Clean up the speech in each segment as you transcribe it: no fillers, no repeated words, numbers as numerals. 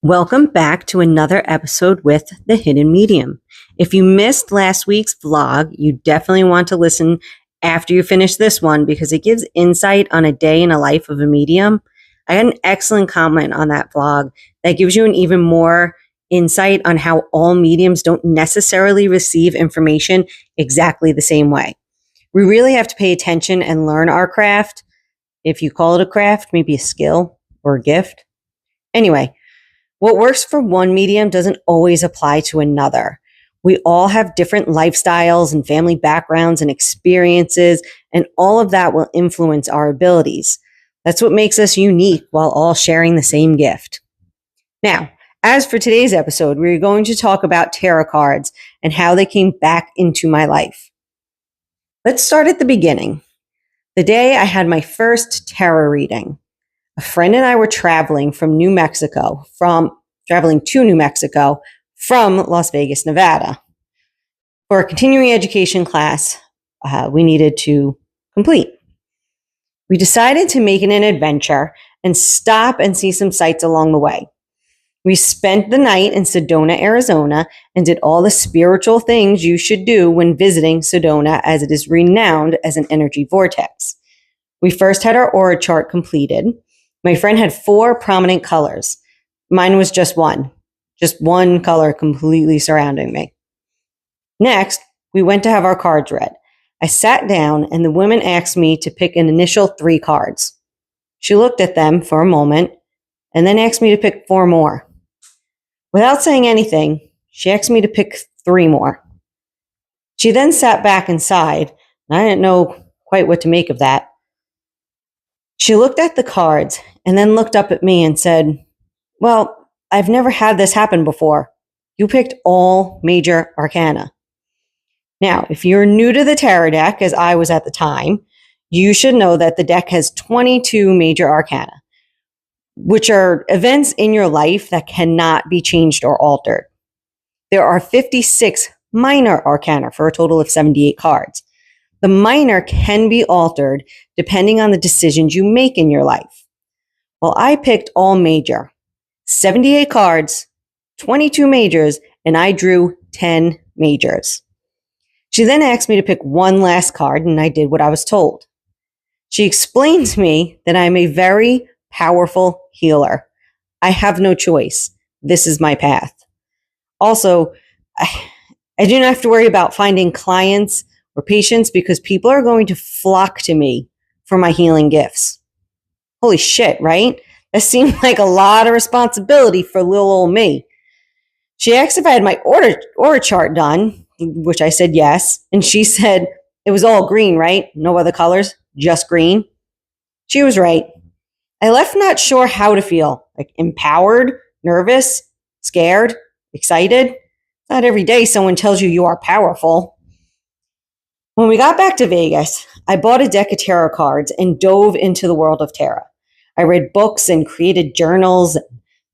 Welcome back to another episode with The Hidden Medium. If you missed last week's vlog, you definitely want to listen after you finish this one because it gives insight on a day in a life of a medium. I had an excellent comment on that vlog that gives you an even more insight on how all mediums don't necessarily receive information exactly the same way. We really have to pay attention and learn our craft. If you call it a craft, maybe a skill or a gift. Anyway, what works for one medium doesn't always apply to another. We all have different lifestyles and family backgrounds and experiences, and all of that will influence our abilities. That's what makes us unique while all sharing the same gift. Now, as for today's episode, we're going to talk about tarot cards and how they came back into my life. Let's start at the beginning. The day I had my first tarot reading. A friend and I were traveling to New Mexico from Las Vegas, Nevada, for a continuing education class we needed to complete. We decided to make it an adventure and stop and see some sights along the way. We spent the night in Sedona, Arizona, and did all the spiritual things you should do when visiting Sedona, as it is renowned as an energy vortex. We first had our aura chart completed. My friend had 4 prominent colors. Mine was just one color completely surrounding me. Next, we went to have our cards read. I sat down and the woman asked me to pick an initial 3 cards. She looked at them for a moment and then asked me to pick 4 more. Without saying anything, she asked me to pick 3 more. She then sat back and sighed, and I didn't know quite what to make of that. She looked at the cards and then looked up at me and said, "Well, I've never had this happen before. You picked all major arcana." Now, if you're new to the tarot deck, as I was at the time, you should know that the deck has 22 major arcana, which are events in your life that cannot be changed or altered. There are 56 minor arcana for a total of 78 cards. The minor can be altered depending on the decisions you make in your life. Well, I picked all major, 78 cards, 22 majors, and I drew 10 majors. She then asked me to pick one last card, and I did what I was told. She explained to me that I'm a very powerful healer. I have no choice. This is my path. Also, I do not have to worry about finding clients or patients because people are going to flock to me for my healing gifts. Holy shit, right? That seemed like a lot of responsibility for little old me. She asked if I had my aura chart done, which I said yes. And she said it was all green, right? No other colors, just green. She was right. I left not sure how to feel, like empowered, nervous, scared, excited. Not every day someone tells you are powerful. When we got back to Vegas, I bought a deck of tarot cards and dove into the world of tarot. I read books and created journals. The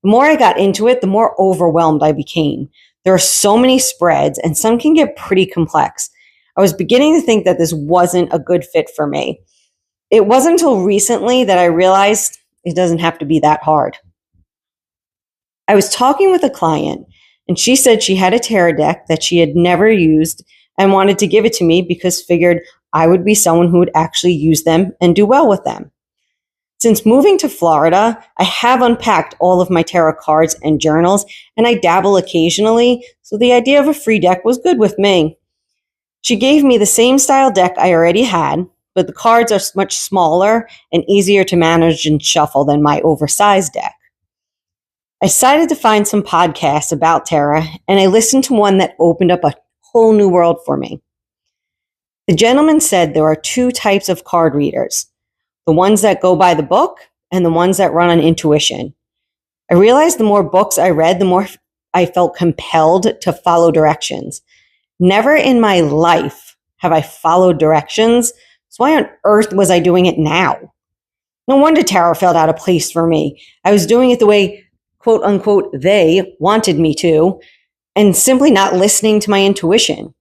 more I got into it, the more overwhelmed I became. There are so many spreads, and some can get pretty complex. I was beginning to think that this wasn't a good fit for me. It wasn't until recently that I realized it doesn't have to be that hard. I was talking with a client, and she said she had a tarot deck that she had never used and wanted to give it to me because figured I would be someone who would actually use them and do well with them. Since moving to Florida, I have unpacked all of my tarot cards and journals, and I dabble occasionally, so the idea of a free deck was good with me. She gave me the same style deck I already had, but the cards are much smaller and easier to manage and shuffle than my oversized deck. I decided to find some podcasts about tarot, and I listened to one that opened up a whole new world for me. The gentleman said there are 2 types of card readers, the ones that go by the book and the ones that run on intuition. I realized the more books I read, the more I felt compelled to follow directions. Never in my life have I followed directions, so why on earth was I doing it now? No wonder tarot felt out of place for me. I was doing it the way, quote unquote, they wanted me to, and simply not listening to my intuition.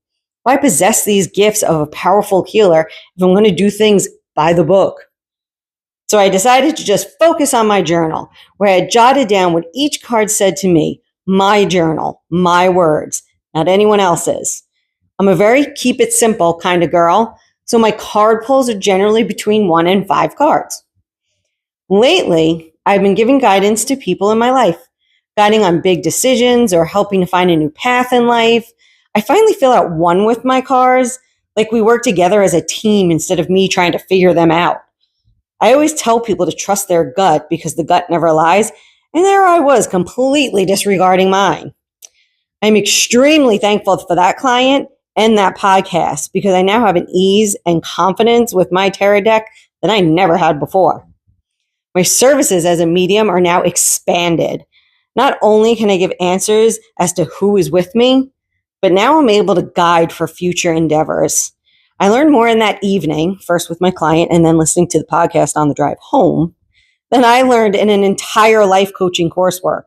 Why possess these gifts of a powerful healer if I'm going to do things by the book? So I decided to just focus on my journal, where I had jotted down what each card said to me. My journal, my words, not anyone else's. I'm a very keep it simple kind of girl, so my card pulls are generally between 1 and 5 cards. Lately, I've been giving guidance to people in my life, guiding on big decisions or helping to find a new path in life. I finally feel at one with my cards, like we work together as a team instead of me trying to figure them out. I always tell people to trust their gut because the gut never lies, and there I was completely disregarding mine. I'm extremely thankful for that client and that podcast because I now have an ease and confidence with my tarot deck that I never had before. My services as a medium are now expanded. Not only can I give answers as to who is with me, but now I'm able to guide for future endeavors. I learned more in that evening, first with my client and then listening to the podcast on the drive home, than I learned in an entire life coaching coursework.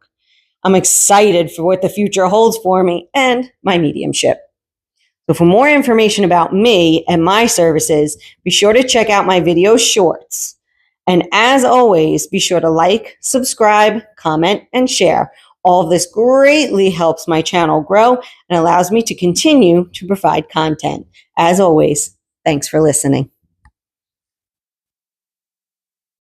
I'm excited for what the future holds for me and my mediumship. So for more information about me and my services, be sure to check out my video shorts. And as always, be sure to like, subscribe, comment, and share. All of this greatly helps my channel grow and allows me to continue to provide content. As always, thanks for listening.